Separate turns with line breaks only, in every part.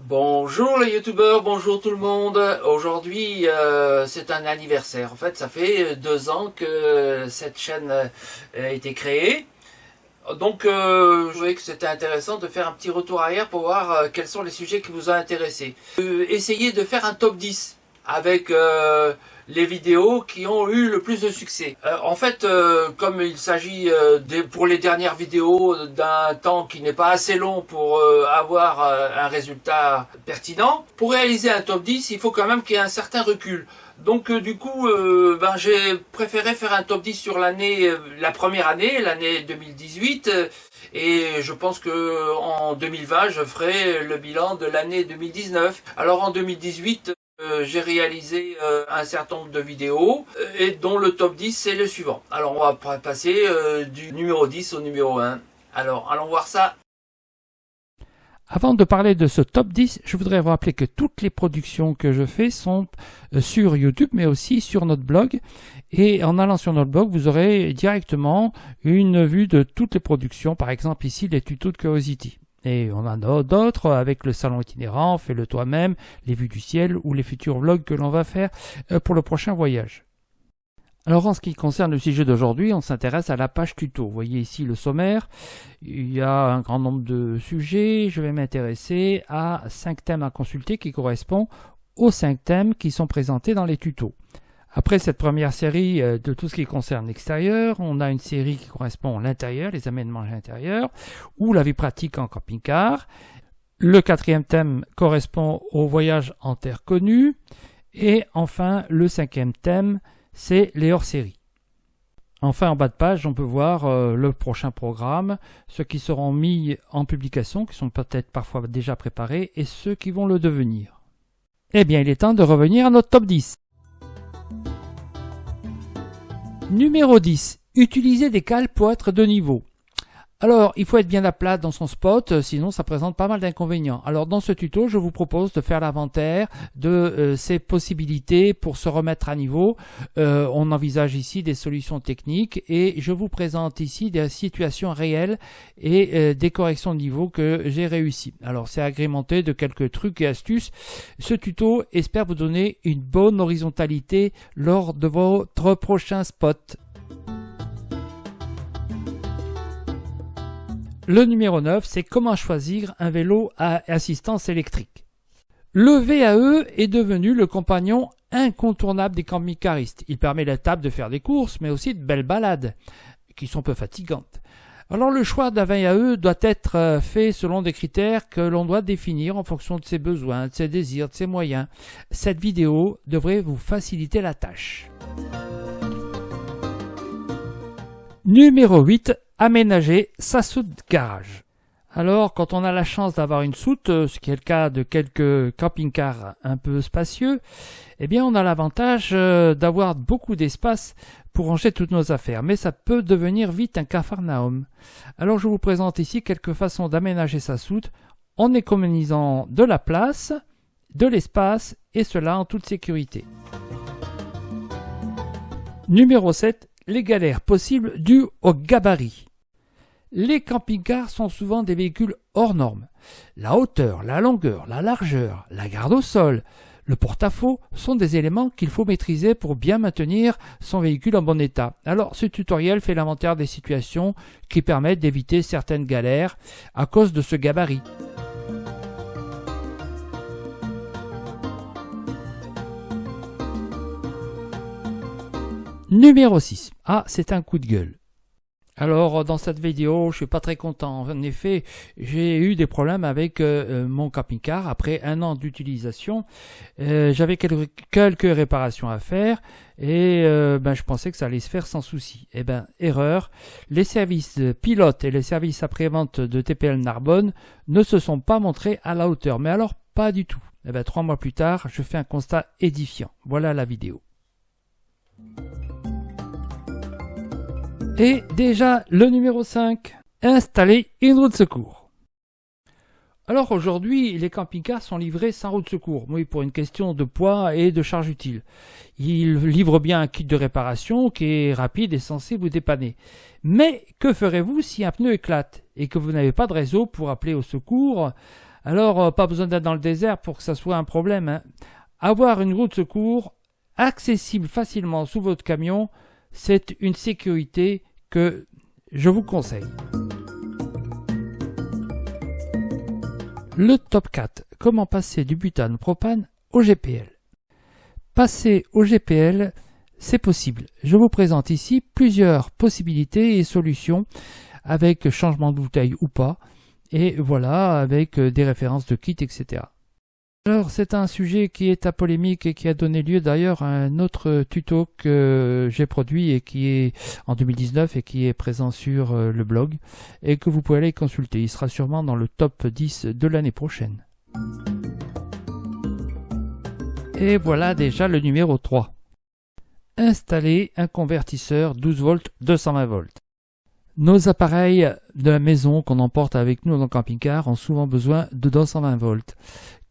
Bonjour les youtubeurs, bonjour tout le monde. Aujourd'hui c'est un anniversaire. En fait ça fait 2 ans que cette chaîne a été créée. Donc je trouvais que c'était intéressant de faire un petit retour arrière pour voir quels sont les sujets qui vous ont intéressé. Essayez de faire un top 10 avec les vidéos qui ont eu le plus de succès. En fait, comme il s'agit pour les dernières vidéos d'un temps qui n'est pas assez long pour avoir un résultat pertinent, pour réaliser un top 10, il faut quand même qu'il y ait un certain recul. Donc du coup, j'ai préféré faire un top 10 sur l'année, la première année, l'année 2018, et je pense que en 2020, je ferai le bilan de l'année 2019. Alors en 2018, j'ai réalisé un certain nombre de vidéos, et dont le top 10 c'est le suivant. Alors on va passer du numéro 10 au numéro 1. Alors allons voir ça.
Avant de parler de ce top 10, je voudrais vous rappeler que toutes les productions que je fais sont sur YouTube, mais aussi sur notre blog. Et en allant sur notre blog, vous aurez directement une vue de toutes les productions. Par exemple, ici, les tutos de Curiosity. Et on en a d'autres avec le salon itinérant, fais-le toi-même, les vues du ciel ou les futurs vlogs que l'on va faire pour le prochain voyage. Alors en ce qui concerne le sujet d'aujourd'hui, on s'intéresse à la page tuto. Vous voyez ici le sommaire, il y a un grand nombre de sujets. Je vais m'intéresser à 5 thèmes à consulter qui correspondent aux 5 thèmes qui sont présentés dans les tutos. Après cette première série de tout ce qui concerne l'extérieur, on a une série qui correspond à l'intérieur, les aménagements à l'intérieur, ou la vie pratique en camping-car. Le 4e thème correspond au voyage en terre connue. Et enfin, le 5e thème, c'est les hors-séries. Enfin, en bas de page, on peut voir le prochain programme, ceux qui seront mis en publication, qui sont peut-être parfois déjà préparés, et ceux qui vont le devenir. Eh bien, il est temps de revenir à notre top 10. Numéro 10. Utiliser des cales pour être de niveau. Alors, il faut être bien à plat dans son spot, sinon ça présente pas mal d'inconvénients. Alors, dans ce tuto, je vous propose de faire l'inventaire de ces possibilités pour se remettre à niveau. On envisage ici des solutions techniques et je vous présente ici des situations réelles et des corrections de niveau que j'ai réussi. Alors, c'est agrémenté de quelques trucs et astuces. Ce tuto espère vous donner une bonne horizontalité lors de votre prochain spot. Le numéro 9, c'est comment choisir un vélo à assistance électrique. Le VAE est devenu le compagnon incontournable des camping-caristes. Il permet à table de faire des courses, mais aussi de belles balades, qui sont peu fatigantes. Alors le choix d'un VAE doit être fait selon des critères que l'on doit définir en fonction de ses besoins, de ses désirs, de ses moyens. Cette vidéo devrait vous faciliter la tâche. Numéro 8. Aménager sa soute garage. Alors, quand on a la chance d'avoir une soute, ce qui est le cas de quelques camping-cars un peu spacieux, eh bien, on a l'avantage d'avoir beaucoup d'espace pour ranger toutes nos affaires. Mais ça peut devenir vite un capharnaüm. Alors, je vous présente ici quelques façons d'aménager sa soute en économisant de la place, de l'espace, et cela en toute sécurité. Numéro 7. Les galères possibles dues au gabarit. Les camping-cars sont souvent des véhicules hors normes. La hauteur, la longueur, la largeur, la garde au sol, le porte-à-faux sont des éléments qu'il faut maîtriser pour bien maintenir son véhicule en bon état. Alors ce tutoriel fait l'inventaire des situations qui permettent d'éviter certaines galères à cause de ce gabarit. Numéro 6. Ah, c'est un coup de gueule. Alors, dans cette vidéo, je suis pas très content. En effet, j'ai eu des problèmes avec mon camping-car. Après 1 an d'utilisation, j'avais quelques réparations à faire et je pensais que ça allait se faire sans souci. Eh ben, erreur. Les services pilotes et les services après-vente de TPL Narbonne ne se sont pas montrés à la hauteur. Mais alors, pas du tout. Eh ben, 3 mois plus tard, je fais un constat édifiant. Voilà la vidéo. Et déjà, le numéro 5, installer une roue de secours. Alors aujourd'hui, les camping-cars sont livrés sans roue de secours, oui, pour une question de poids et de charge utile. Ils livrent bien un kit de réparation qui est rapide et censé vous dépanner. Mais que ferez-vous si un pneu éclate et que vous n'avez pas de réseau pour appeler au secours? Alors, pas besoin d'être dans le désert pour que ça soit un problème, hein. Avoir une roue de secours accessible facilement sous votre camion, c'est une sécurité que je vous conseille. Le top 4. Comment passer du butane propane au GPL. Passer au GPL, c'est possible. Je vous présente ici plusieurs possibilités et solutions avec changement de bouteille ou pas. Et voilà, avec des références de kit, etc. Alors, c'est un sujet qui est à polémique et qui a donné lieu d'ailleurs à un autre tuto que j'ai produit et qui est en 2019 et qui est présent sur le blog et que vous pouvez aller consulter. Il sera sûrement dans le top 10 de l'année prochaine. Et voilà déjà le numéro 3. Installer un convertisseur 12 volts 220 volts. Nos appareils de la maison qu'on emporte avec nous dans le camping-car ont souvent besoin de 220 volts.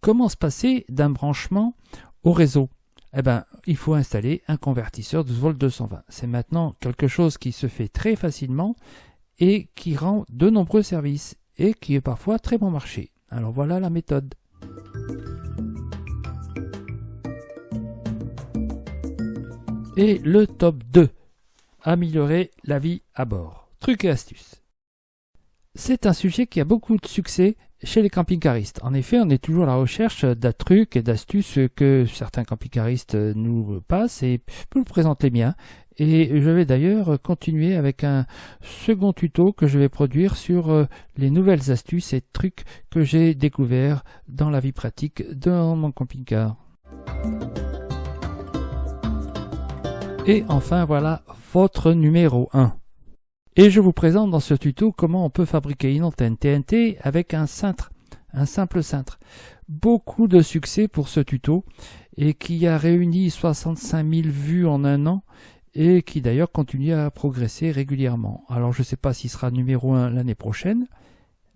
Comment se passer d'un branchement au réseau? Eh bien, il faut installer un convertisseur 12 volts 220. C'est maintenant quelque chose qui se fait très facilement et qui rend de nombreux services et qui est parfois très bon marché. Alors voilà la méthode. Et le top 2. Améliorer la vie à bord. Trucs et astuces. C'est un sujet qui a beaucoup de succès chez les camping-caristes. En effet, on est toujours à la recherche de trucs et d'astuces que certains camping-caristes nous passent et je vous présente les miens. Et je vais d'ailleurs continuer avec un second tuto que je vais produire sur les nouvelles astuces et trucs que j'ai découverts dans la vie pratique dans mon camping-car. Et enfin, voilà votre numéro 1. Et je vous présente dans ce tuto comment on peut fabriquer une antenne TNT avec un cintre, un simple cintre. Beaucoup de succès pour ce tuto et qui a réuni 65 000 vues en un an et qui d'ailleurs continue à progresser régulièrement. Alors je ne sais pas s'il sera numéro 1 l'année prochaine,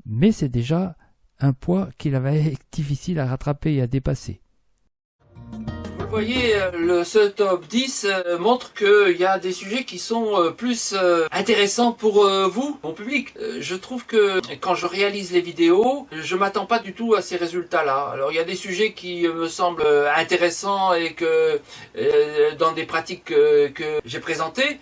mais c'est déjà un poids qu'il avait difficile à rattraper et à dépasser.
Vous voyez, ce top 10 montre qu'il y a des sujets qui sont plus intéressants pour vous, mon public. Je trouve que quand je réalise les vidéos, je m'attends pas du tout à ces résultats-là. Alors il y a des sujets qui me semblent intéressants et que dans des pratiques que j'ai présentées,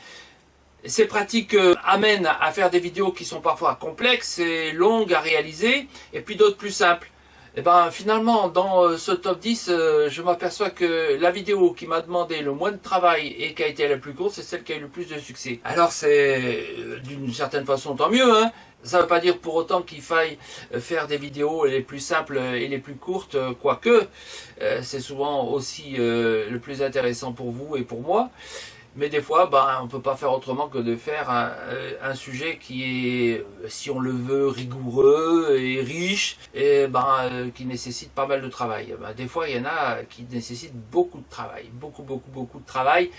ces pratiques amènent à faire des vidéos qui sont parfois complexes et longues à réaliser, et puis d'autres plus simples. Et ben finalement, dans ce top 10, je m'aperçois que la vidéo qui m'a demandé le moins de travail et qui a été la plus courte, c'est celle qui a eu le plus de succès. Alors c'est d'une certaine façon tant mieux, hein. Ça ne veut pas dire pour autant qu'il faille faire des vidéos les plus simples et les plus courtes, quoique c'est souvent aussi le plus intéressant pour vous et pour moi. Mais des fois, on ne peut pas faire autrement que de faire un sujet qui est, si on le veut, rigoureux et riche, et qui nécessite pas mal de travail. Des fois, il y en a qui nécessitent beaucoup de travail, beaucoup de travail.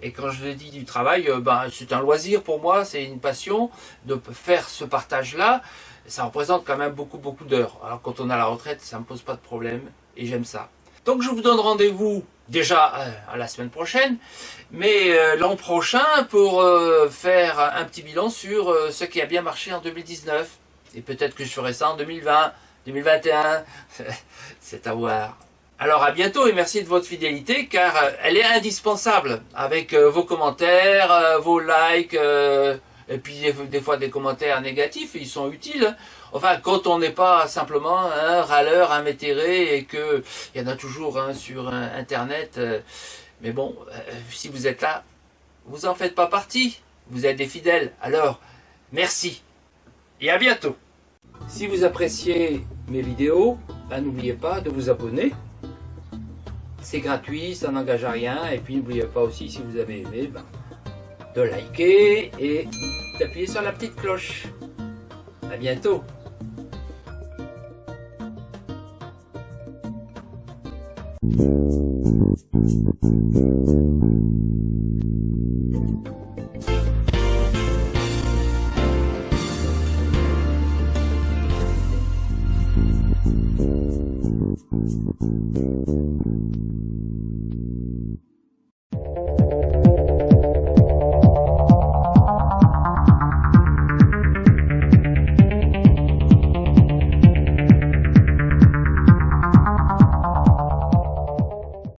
Et quand je dis du travail, c'est un loisir pour moi, c'est une passion de faire ce partage-là. Ça représente quand même beaucoup d'heures. Alors quand on a la retraite, ça ne me pose pas de problème, et j'aime ça. Donc je vous donne rendez-vous déjà à la semaine prochaine, mais l'an prochain pour faire un petit bilan sur ce qui a bien marché en 2019. Et peut-être que je ferai ça en 2020, 2021, c'est à voir. Alors à bientôt et merci de votre fidélité car elle est indispensable avec vos commentaires, vos likes, et puis des fois des commentaires négatifs, ils sont utiles. Enfin, quand on n'est pas simplement un râleur invétéré et que il y en a toujours sur Internet. Mais bon, si vous êtes là, vous en faites pas partie. Vous êtes des fidèles. Alors, merci et à bientôt. Si vous appréciez mes vidéos, n'oubliez pas de vous abonner. C'est gratuit, ça n'engage à rien. Et puis n'oubliez pas aussi, si vous avez aimé, de liker et d'appuyer sur la petite cloche. À bientôt.